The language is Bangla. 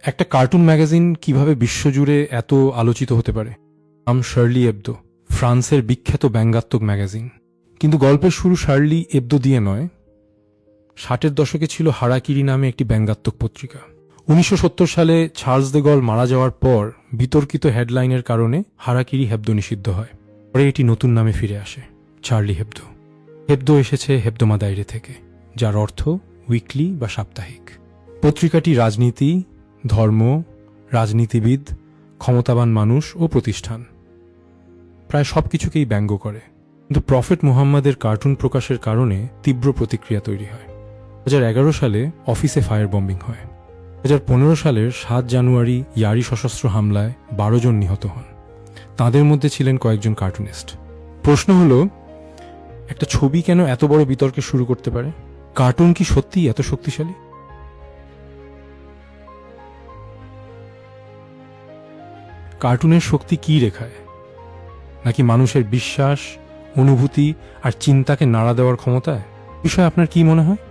একটা কার্টুন ম্যাগাজিন কিভাবে বিশ্বজুড়ে এত আলোচিত হতে পারে? নাম শার্লি এবদো, ফ্রান্সের বিখ্যাত ব্যঙ্গাত্মক ম্যাগাজিন। কিন্তু গল্পের শুরু শার্লি এবদো দিয়ে নয়। 60-এর দশকে ছিল হারাকিরি নামে একটি ব্যঙ্গাত্মক পত্রিকা। 1970 সালে চার্লস দে গল মারা যাওয়ার পর বিতর্কিত হেডলাইনের কারণে হারাকিরি হেবদো নিষিদ্ধ হয়। পরে এটি নতুন নামে ফিরে আসে, চার্লি হেবদো। হেবদো এসেছে হেবদোমা দায়রে থেকে, যার অর্থ উইকলি বা সাপ্তাহিক। পত্রিকাটি রাজনীতি, ধর্ম, রাজনীতিবিদ, ক্ষমতাবান মানুষ ও প্রতিষ্ঠান প্রায় সবকিছুকেই ব্যঙ্গ করে। কিন্তু প্রফেট মুহাম্মাদের কার্টুন প্রকাশের কারণে তীব্র প্রতিক্রিয়া তৈরি হয়। 2011 সালে অফিসে ফায়ার বম্বিং হয়। 2015 সালের 7 জানুয়ারি ইয়ারি সশস্ত্র হামলায় 12 জন নিহত হন। তাদের মধ্যে ছিলেন কয়েকজন কার্টুনিস্ট। প্রশ্ন হলো, একটা ছবি কেন এত বড় বিতর্কে শুরু করতে পারে? কার্টুন কি সত্যিই এত শক্তিশালী? কার্টুনের শক্তি কি রেখায়? নাকি মানুষের বিশ্বাস, অনুভূতি আর চিন্তাকে নাড়া দেওয়ার ক্ষমতায়? বিষয়ে আপনার কি মনে হয়?